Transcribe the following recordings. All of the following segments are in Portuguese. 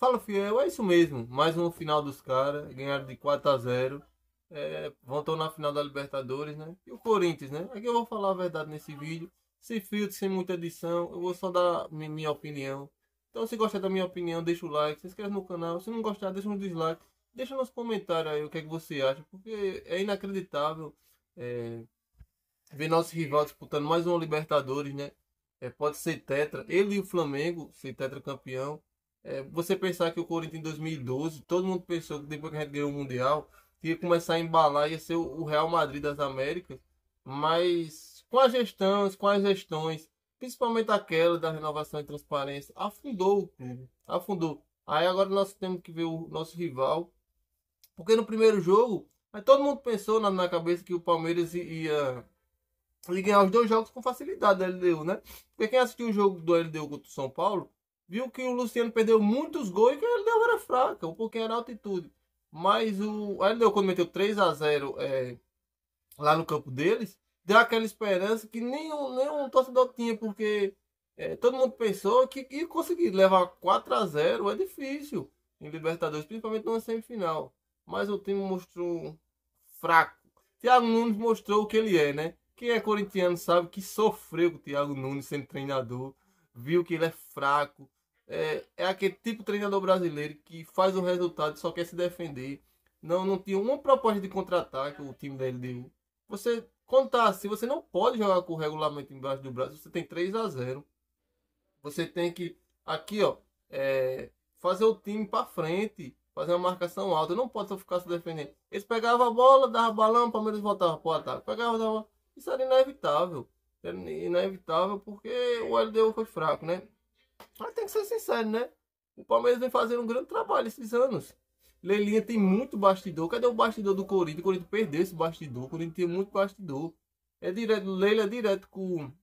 Fala, fiel, é isso mesmo. Mais uma final dos caras. Ganharam de 4-0. Voltou na final da Libertadores, né? E o Corinthians, né? Aqui eu vou falar a verdade nesse vídeo. Sem filtro, sem muita edição. Eu vou só dar minha opinião. Então, se gostar da minha opinião, deixa o like, se inscreve no canal. Se não gostar, deixa um dislike. Deixa nos comentários aí o que é que você acha. Porque é inacreditável é, ver nosso rival disputando mais uma Libertadores, né? Pode ser tetra. Ele e o Flamengo ser tetracampeão. Você pensar que o Corinthians em 2012, todo mundo pensou que depois que a gente ganhou o Mundial, ia começar a embalar, ia ser o Real Madrid das Américas, mas com as gestões, principalmente aquela da renovação e transparência, afundou o clube, afundou. Aí agora nós temos que ver o nosso rival, porque no primeiro jogo, aí todo mundo pensou na cabeça que o Palmeiras ia ganhar os dois jogos com facilidade da LDU, né? Porque quem assistiu o jogo do LDU contra o São Paulo, viu que o Luciano perdeu muitos gols e que a LDU era fraca, um pouquinho era altitude. Mas a LDU, quando meteu 3-0 lá no campo deles, deu aquela esperança que nenhum torcedor tinha, porque todo mundo pensou que ia conseguir levar 4-0. É difícil em Libertadores, principalmente numa semifinal. Mas o time mostrou fraco. Thiago Nunes mostrou o que ele é, né? Quem é corintiano sabe que sofreu com o Thiago Nunes sendo treinador, viu que ele é fraco. É aquele tipo de treinador brasileiro que faz o resultado e só quer se defender. Não tinha uma proposta de contra-ataque o time da LDU. Você contar assim, você não pode jogar com o regulamento embaixo do braço. Você tem 3-0. Você tem que, aqui, ó, fazer o time para frente, fazer uma marcação alta. Não pode só ficar se defendendo. Eles pegavam a bola, dava balão, o Palmeiras voltava para o ataque. Pegava, dava. Isso era inevitável. Era inevitável porque o LDU foi fraco, né? Mas tem que ser sincero, né? O Palmeiras vem fazendo um grande trabalho esses anos. Leilinha tem muito bastidor. Cadê o bastidor do Corinthians? O Corinthians perdeu esse bastidor. O Corinthians tem muito bastidor. É direto, Leila é direto com o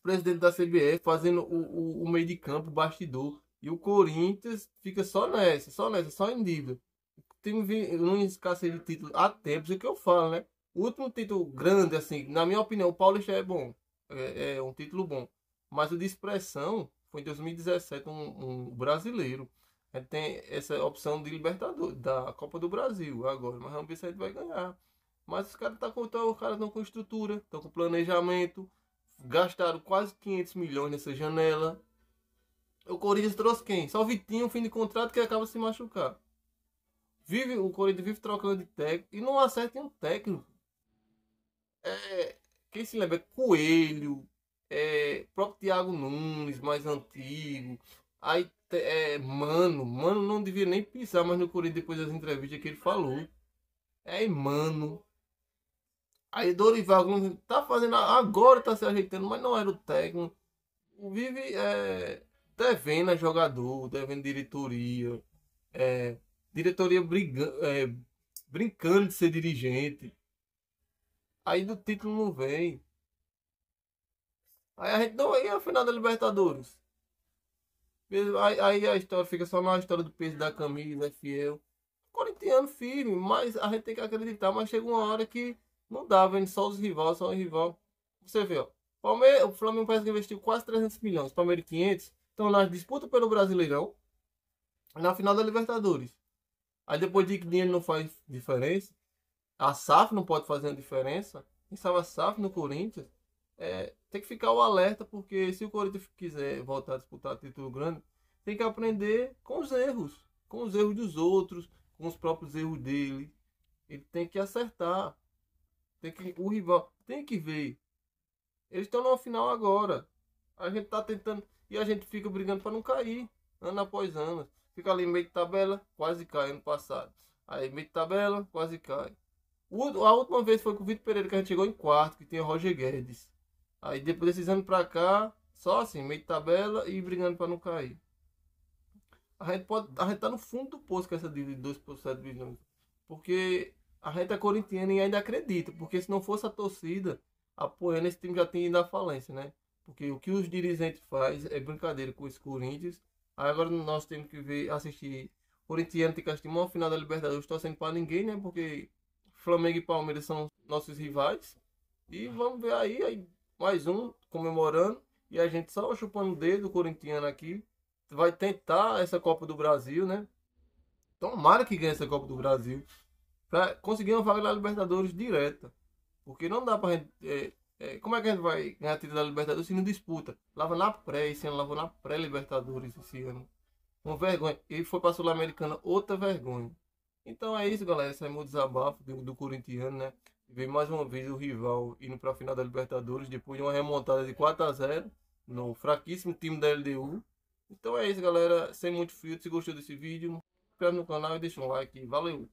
presidente da CBF fazendo o meio de campo, o bastidor. E o Corinthians fica só nessa, só em dívida. Tem não escassez de título há tempos, é o que eu falo, né? O último título grande, assim, na minha opinião, o Paulista é bom. É um título bom. Mas o de expressão foi em 2017 um brasileiro. A gente tem essa opção de Libertadores, da Copa do Brasil agora. Mas vamos ver se a gente vai ganhar. Mas os caras estão com estrutura, estão com planejamento. Gastaram quase 500 milhões nessa janela. O Corinthians trouxe quem? Só o Vitinho, fim de contrato, que acaba se machucar. O Corinthians vive trocando de técnico e não acerta em um técnico. Quem se lembra? Coelho, próprio Thiago Nunes, mais antigo. Aí, Mano não devia nem pisar mais no Corinthians depois das entrevistas que ele falou. Mano. Aí Dorival não tá fazendo, agora tá se ajeitando, mas não era o técnico. Vive devendo a jogador, devendo diretoria. É, diretoria brincando de ser dirigente. Aí do título não vem. Aí a gente não ia a final da Libertadores. Aí a história fica só na história do peso da camisa, é fiel. Corintiano firme, mas a gente tem que acreditar. Mas chega uma hora que não dá, vendo só os rivais, só os rival. Você vê, ó. O Flamengo parece que investiu quase 300 milhões, Palmeiras 500. Então na disputa pelo Brasileirão, na final da Libertadores. Aí depois de que dinheiro não faz diferença, a SAF não pode fazer uma diferença. Quem sabe a SAF no Corinthians. Tem que ficar o alerta, porque se o Corinthians quiser voltar a disputar título grande, tem que aprender com os erros dos outros, com os próprios erros dele. Ele tem que acertar. O rival tem que ver. Eles estão na final agora. A gente tá tentando e a gente fica brigando para não cair, ano após ano. Fica ali meio de tabela, quase cai ano passado. Aí meio de tabela, quase cai. A última vez foi com o Vitor Pereira que a gente chegou em quarto, que tinha o Roger Guedes. Aí depois desses anos pra cá, só assim, meio de tabela e brigando para não cair. A gente tá no fundo do poço com essa dívida de 2,7 bilhões. Porque a gente é corintiano e ainda acredita. Porque se não fosse a torcida apoiando, esse time já tinha ido à falência, né? Porque o que os dirigentes fazem é brincadeira com os Corinthians. Aí agora nós temos que ver, assistir. Corintiano tem que assistir uma final da Libertadores torcendo para ninguém, né? Porque Flamengo e Palmeiras são nossos rivais. E vamos ver aí mais um comemorando. E a gente só chupando o dedo, o corintiano aqui, vai tentar essa Copa do Brasil, né? Tomara que ganhe essa Copa do Brasil para conseguir uma vaga na Libertadores direta. Porque não dá pra gente. Como é que a gente vai ganhar a título da Libertadores se não disputa? Lava na pré, esse ano lavou na pré-Libertadores esse ano. Uma vergonha. E foi pra Sul-Americana, outra vergonha. Então é isso, galera. Esse é meu desabafo do corintiano, né? Ver mais uma vez o rival indo pra final da Libertadores depois de uma remontada de 4-0 no fraquíssimo time da LDU. Então é isso, galera. Sem muito filtro. Se gostou desse vídeo, inscreve no canal e deixa um like. Valeu!